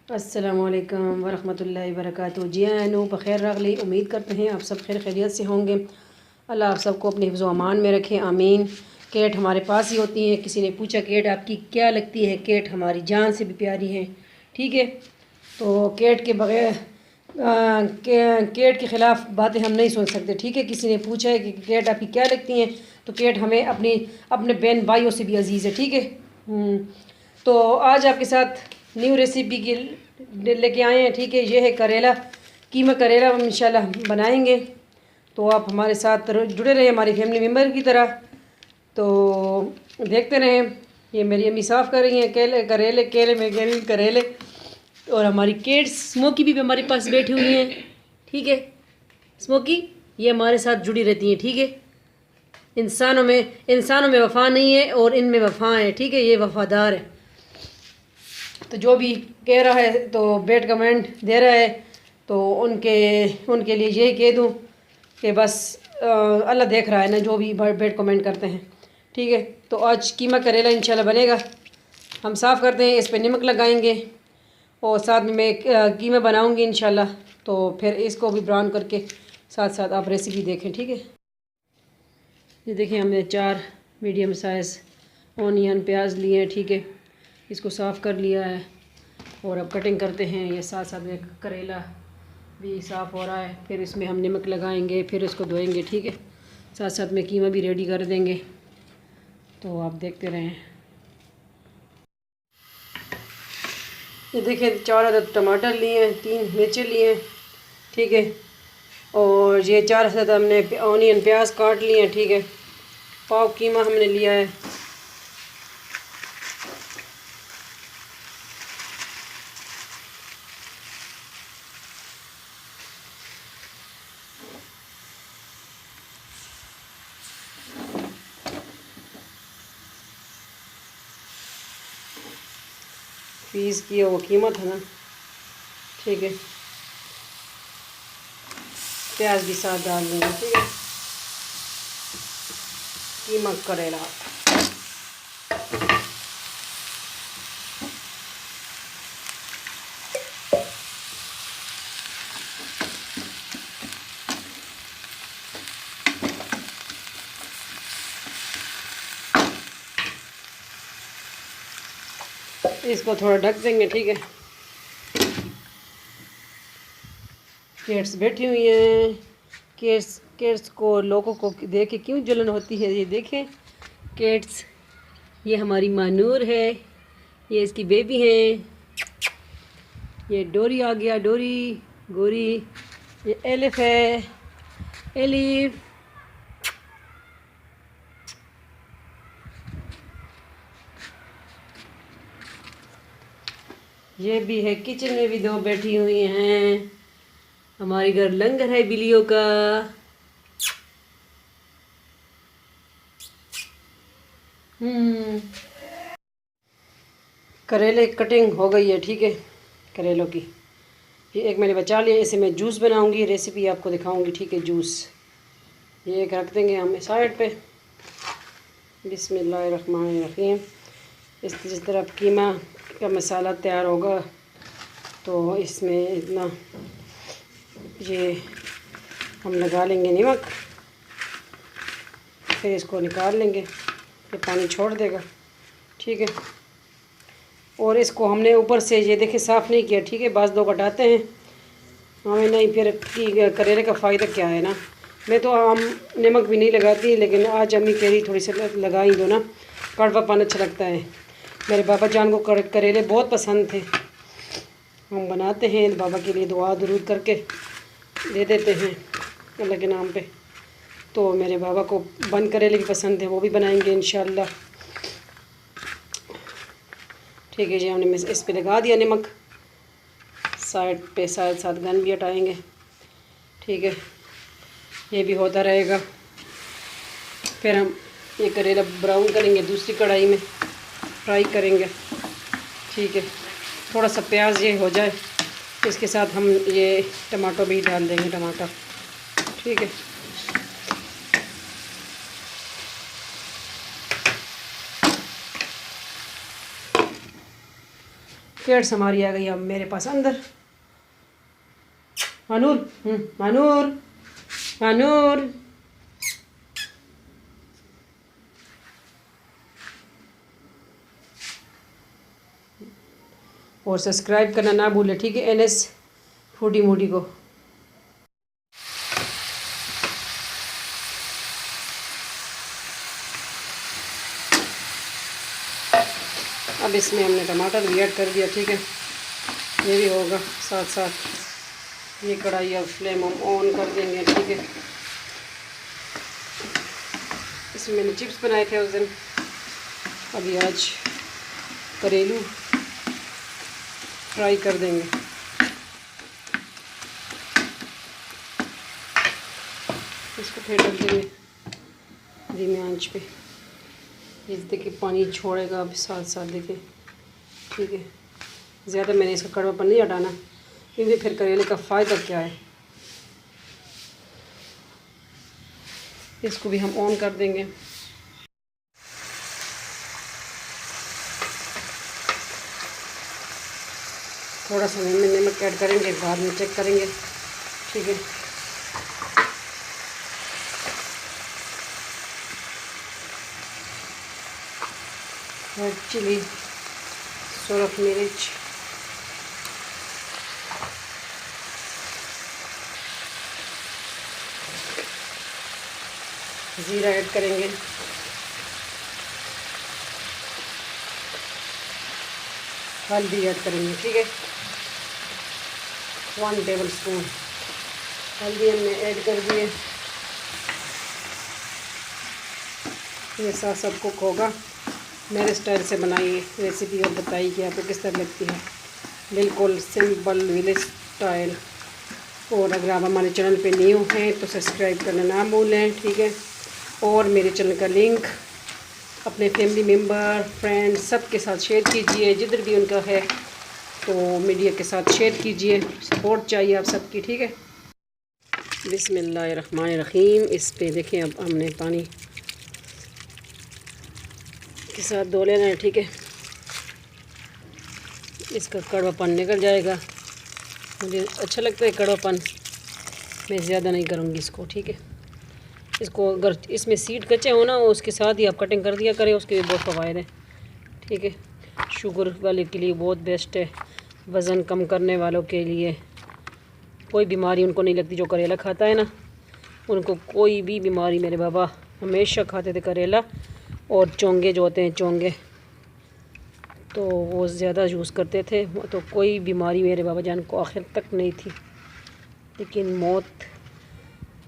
अस्सलामुअलैकुम वरहमतुल्लाहि वबरकातुहू। जी आनू बख़ैर रगली। उम्मीद करते हैं आप सब खैर खैरियत से होंगे। अल्लाह आप सबको अपने हिफ्ज़ व अमान में रखें, आमीन। केट हमारे पास ही होती हैं। किसी ने पूछा केट आपकी क्या लगती है? केट हमारी जान से भी प्यारी है। ठीक है, तो केट के बग़ैर केट के ख़िलाफ़ बातें हम नहीं सुन सकते। ठीक है, किसी ने पूछा है कि केट आपकी क्या लगती हैं, तो केट हमें अपने बहन भाइयों से भी अजीज़ है। ठीक है। तो आज आपके साथ न्यू रेसिपी की लेके आए हैं। ठीक है, ये है करेला, कीमा करेला हम इंशाल्लाह बनाएंगे। तो आप हमारे साथ जुड़े रहे हमारी फैमिली मेम्बर की तरह। तो देखते रहें। ये मेरी अम्मी साफ़ कर रही हैं केले में कह रही करेले। और हमारी किड्स स्मोकी भी हमारे पास बैठी हुई हैं। ठीक है, स्मोकी ये हमारे साथ जुड़ी रहती हैं। ठीक है, इंसानों में वफ़ा नहीं है और इनमें वफ़ा है। ठीक है, ये वफ़ादार है। तो जो भी कह रहा है तो बेड कमेंट दे रहा है, तो उनके लिए यही कह दूँ कि बस अल्लाह देख रहा है ना जो भी बेड कमेंट करते हैं। ठीक है, तो आज कीमा करेला इंशाल्लाह बनेगा। हम साफ़ करते हैं, इस पर नमक लगाएंगे और साथ में मैं कीमा बनाऊंगी इंशाल्लाह। तो फिर इसको भी ब्राउन करके साथ साथ आप रेसिपी देखें। ठीक है, ये देखिए हमने 4 मीडियम साइज़ ऑनियन प्याज लिए हैं। ठीक है, इसको साफ़ कर लिया है और अब कटिंग करते हैं। ये साथ साथ में करेला भी साफ़ हो रहा है। फिर इसमें हम नमक लगाएंगे, फिर इसको धोएंगे। ठीक है, साथ साथ में कीमा भी रेडी कर देंगे। तो आप देखते रहें। ये देखिए 4 अदद टमाटर लिए हैं, 3 मिर्चें लिए हैं। ठीक है, और ये 4 अदद हमने ऑनियन प्याज काट लिए हैं। ठीक है, पाव कीमा हमने लिया है। पीस किया वो कीमा था ना। ठीक है, प्याज भी साथ डाल देंगे। ठीक है, कीमा करेला इसको थोड़ा ढक देंगे। ठीक है, कैट्स बैठी हुई हैं। कैट्स को लोगों को देख के क्यों जलन होती है? ये देखें कैट्स, ये हमारी मानूर है, ये इसकी बेबी है। ये डोरी आ गया, डोरी गोरी। ये एलिफ है, एलिफ। ये भी है, किचन में भी 2 बैठी हुई हैं। हमारे घर लंगर है बिल्लियों का। करेले कटिंग हो गई है। ठीक है, करेलों की ये एक मैंने बचा लिया। इसे मैं जूस बनाऊंगी, रेसिपी आपको दिखाऊंगी। ठीक है, जूस ये एक रख देंगे हम साइड पे। बिस्मिल्लाहिर्रहमानिर्रहीम। जिस तरह कीमा का मसाला तैयार होगा तो इसमें इतना ये हम लगा लेंगे नमक। फिर इसको निकाल लेंगे, ये पानी छोड़ देगा। ठीक है, और इसको हमने ऊपर से ये देखिए साफ़ नहीं किया। ठीक है, बाज़ लोग हटाते हैं, हमें नहीं। फिर करेले का फ़ायदा क्या है ना। मैं तो आम नमक भी नहीं लगाती, लेकिन आज अम्मी कह रही थोड़ी सी लगा ही दो ना, कड़वापन अच्छा लगता है। मेरे बाबा जान को करेले बहुत पसंद थे। हम बनाते हैं बाबा के लिए, दुआ दुरूद करके दे देते हैं अल्लाह के नाम पे। तो मेरे बाबा को बन करेले भी पसंद है, वो भी बनाएंगे इंशाल्लाह। ठीक है जी, हमने इस पे लगा दिया नमक। साइड पे साथ साथ गन भी हटाएंगे। ठीक है, ये भी होता रहेगा। फिर हम ये करेला ब्राउन करेंगे, दूसरी कढ़ाई में फ्राई करेंगे। ठीक है, थोड़ा सा प्याज ये हो जाए, इसके साथ हम ये टमाटर भी डाल देंगे, टमाटर। ठीक है, कैट्स हमारी आ गई अब मेरे पास अंदर। मानूर, मानूर, मानूर। और सब्सक्राइब करना ना भूले, ठीक है, NS फूडी मूडी को। अब इसमें हमने टमाटर भी ऐड कर दिया, ठीक है, ये भी होगा साथ साथ। ये कढ़ाई अब फ्लेम हम ऑन कर देंगे, ठीक है। इसमें मैंने चिप्स बनाए थे उस दिन, अभी आज करेलू फ्राई कर देंगे। इसको फिर डाल देंगे धीमी आंच पे। ये देखिए पानी छोड़ेगा अब साथ साथ, देखिए, ठीक है। ज़्यादा मैंने इसका कड़वापन नहीं हटाना, क्योंकि फिर करेले का फ़ायदा क्या है। इसको भी हम ऑन कर देंगे। थोड़ा सा नमक ऐड करेंगे, बाद में चेक करेंगे, ठीक है। रेड चिली, सुरख मिर्च, ज़ीरा ऐड करेंगे, हल्दी ऐड करेंगे, ठीक है। 1 टेबल स्पून हल्दी हमने ऐड कर दिए। ये साथ सब कुक होगा। मेरे स्टाइल से बनाइए रेसिपी और बताइए कि आपको किस तरह लगती है। बिल्कुल सिंपल विलेज स्टाइल। और अगर आप हमारे चैनल पे न्यू हैं तो सब्सक्राइब करना ना भूलें, ठीक है। और मेरे चैनल का लिंक अपने फैमिली मेम्बर, फ्रेंड्स सब के साथ शेयर कीजिए, जिधर भी उनका है तो मीडिया के साथ शेयर कीजिए। सपोर्ट चाहिए आप सबकी, ठीक है। बिस्मिल्लाहिर्रहमानिर्रहीम। इस पे देखिए अब हमने पानी के साथ धो लेना है, ठीक है। इसका कड़वापन निकल जाएगा। मुझे अच्छा लगता है कड़वापन, मैं ज़्यादा नहीं करूँगी इसको, ठीक है। इसको अगर इसमें सीड कच्चे हो ना, उसके साथ ही आप कटिंग कर दिया करें, उसके भी बहुत फ़वाइद हैं, ठीक है। शुगर वाले के लिए बहुत बेस्ट है, वज़न कम करने वालों के लिए। कोई बीमारी उनको नहीं लगती जो करेला खाता है ना, उनको कोई भी बीमारी। मेरे बाबा हमेशा खाते थे करेला और चोंगे जो होते हैं चोंगे, तो वो ज़्यादा यूज़ करते थे, तो कोई बीमारी मेरे बाबा जान को आखिर तक नहीं थी। लेकिन मौत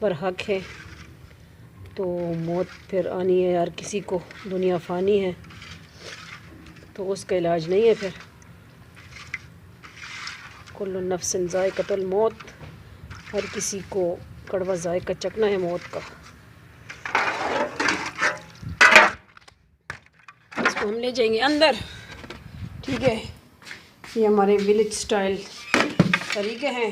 पर हक है, तो मौत फिर आनी है यार, किसी को दुनिया फ़ानी है, तो उसका इलाज नहीं है फिर। कुल्लु नफ्सिन ज़ाइक़तुल मौत, हर किसी को कड़वा ज़ायक़ा चखना है मौत का। इसको हम ले जाएंगे अंदर, ठीक है। ये हमारे विलेज स्टाइल तरीके हैं।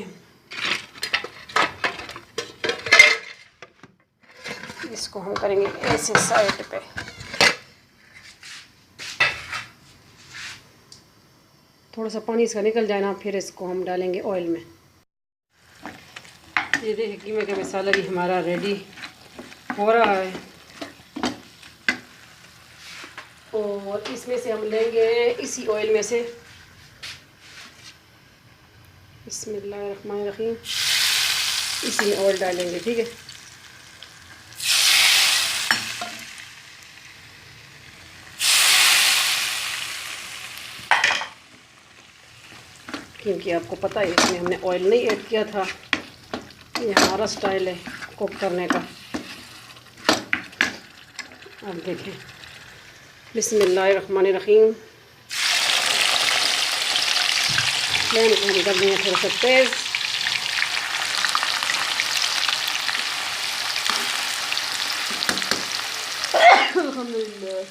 इसको हम करेंगे ऐसे साइड पे। थोड़ा सा पानी इसका निकल जाए ना, फिर इसको हम डालेंगे ऑयल में। ये देखिए कीमे का मसाला भी हमारा रेडी हो रहा है। और इसमें से हम लेंगे इसी ऑयल में से, बिस्मिल्लाहिर्रहमानिर्रहीम, इसी में ऑयल डालेंगे, ठीक है। क्योंकि आपको पता है इसमें हमने ऑयल नहीं ऐड किया था, ये हमारा स्टाइल है कुक करने का। अब देखें, बिस्मिल्लाहिर्रहमानिर्रहीम। फ्लेम को हम कर देंगे थोड़ा सा तेज़। अल्हम्दुलिल्लाह,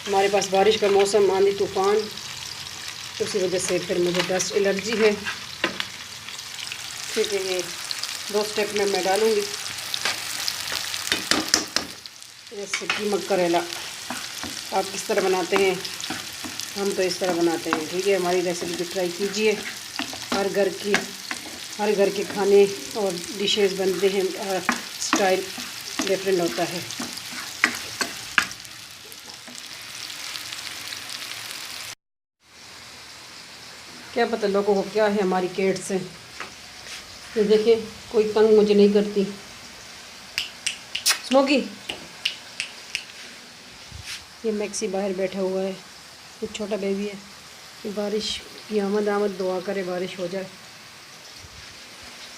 हमारे पास बारिश का मौसम, आंधी तूफ़ान, उसी वजह से फिर मुझे डस्ट एलर्जी है, ठीक है। ये 2 स्टेप में मैं डालूँगी। जैसे कीमक करेला आप किस तरह बनाते हैं, हम तो इस तरह बनाते हैं। ठीक है, हमारी रेसिपी भी ट्राई कीजिए। हर घर के खाने और डिशेस बनते हैं, स्टाइल डिफरेंट होता है। क्या पता लोगों को क्या है हमारी केट से। ये देखें, कोई तंग मुझे नहीं करती। स्मोकी, ये मैक्सी बाहर बैठा हुआ है, ये छोटा बेबी है। बारिश की आमद दुआ करे बारिश हो जाए।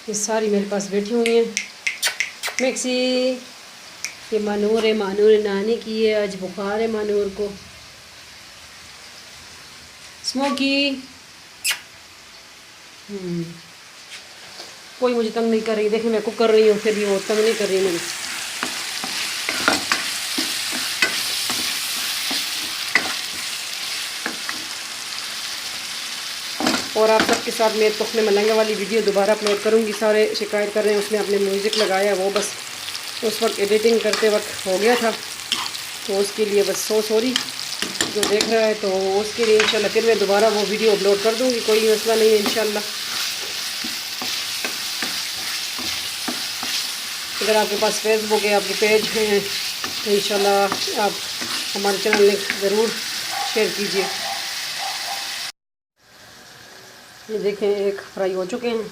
ये सारी मेरे पास बैठी हुई हैं। मैक्सी, ये मानूर है, मानूर नानी की है, आज बुखार है मानूर को। स्मोकी, कोई मुझे तंग नहीं कर रही। देखिए मैं कुक कर रही हूँ, फिर भी वो तंग नहीं कर रही मुझे। और आप सबके साथ मैं तुखने मलंगा वाली वीडियो दोबारा अपलोड करूँगी। सारे शिकायत कर रहे हैं उसमें आपने म्यूज़िक लगाया, वो बस उस वक्त एडिटिंग करते वक्त हो गया था, तो उसके लिए बस सॉरी जो देख रहा है। तो उसके लिए इंशाल्लाह फिर मैं दोबारा वो वीडियो अपलोड कर दूँगी, कोई मसला नहीं है इंशाल्लाह। अगर आपके पास फेसबुक है, आपके पेज हैं, तो इंशाल्लाह आप हमारे चैनल लिंक ज़रूर शेयर कीजिए। ये देखें, एक फ्राई हो चुके हैं,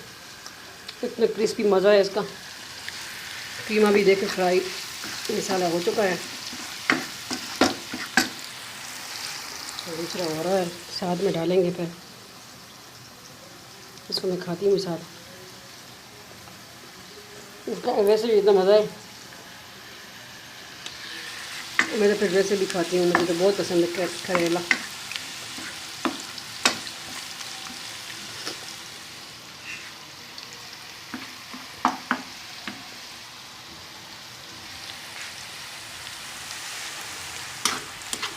इतने क्रिस्पी मज़ा है इसका। कीमा भी देखें फ्राई मसाला हो चुका है, दूसरा हो रहा है, साथ में डालेंगे। फिर इसको मैं खाती हूँ साथ, इसका वैसे भी इतना मज़ा है। मैं तो फिर वैसे भी खाती हूँ, मुझे तो बहुत पसंद है करेला।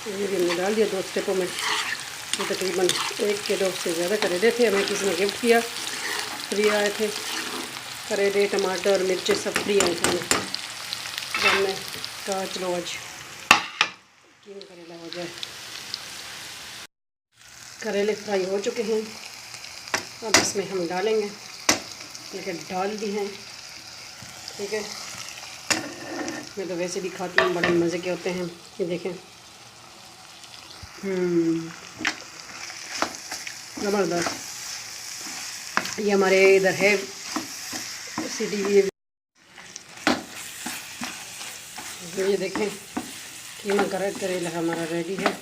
ये भी हमने डाल दिया 2 स्टेपों में। ये तकरीबन 1 किलो से ज़्यादा करेले थे, हमें किसी ने गिफ्ट किया, फ्री आए थे। करेले, टमाटर, मिर्चें सब फ्री आए थे हमें। तो हमने कहा चलो आज कीमा करेला हो जाए। करेले फ्राई हो चुके हैं, अब इसमें हम डालेंगे। लेकिन डाल भी हैं, ठीक है। मैं तो वैसे भी खाती हूँ, बड़े मज़े के होते हैं। ये देखें, ज़बरदस्त। ये हमारे इधर है सिटी। ये देखें, कीमा करेला हमारा रेडी है।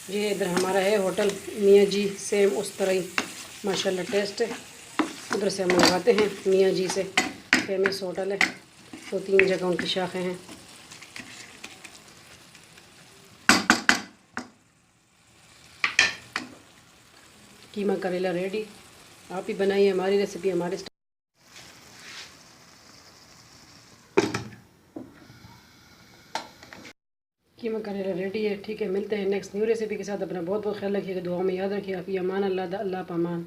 ये इधर हमारा है होटल मियाँ जी, सेम उस तरह ही माशाल्लाह टेस्ट है। उधर से हम मंगवाते हैं, मियाँ जी से, फेमस होटल है, 2-3 जगह उनकी शाखें हैं। कीमा करेला रेडी। आप ही बनाइए हमारी रेसिपी, हमारे कीमा करेला रेडी है। ठीक है, मिलते हैं नेक्स्ट न्यू रेसिपी के साथ। अपना बहुत बहुत ख्याल रखिएगा, दुआ में याद रखिए। आप ही अमान, अल्लाह पामान।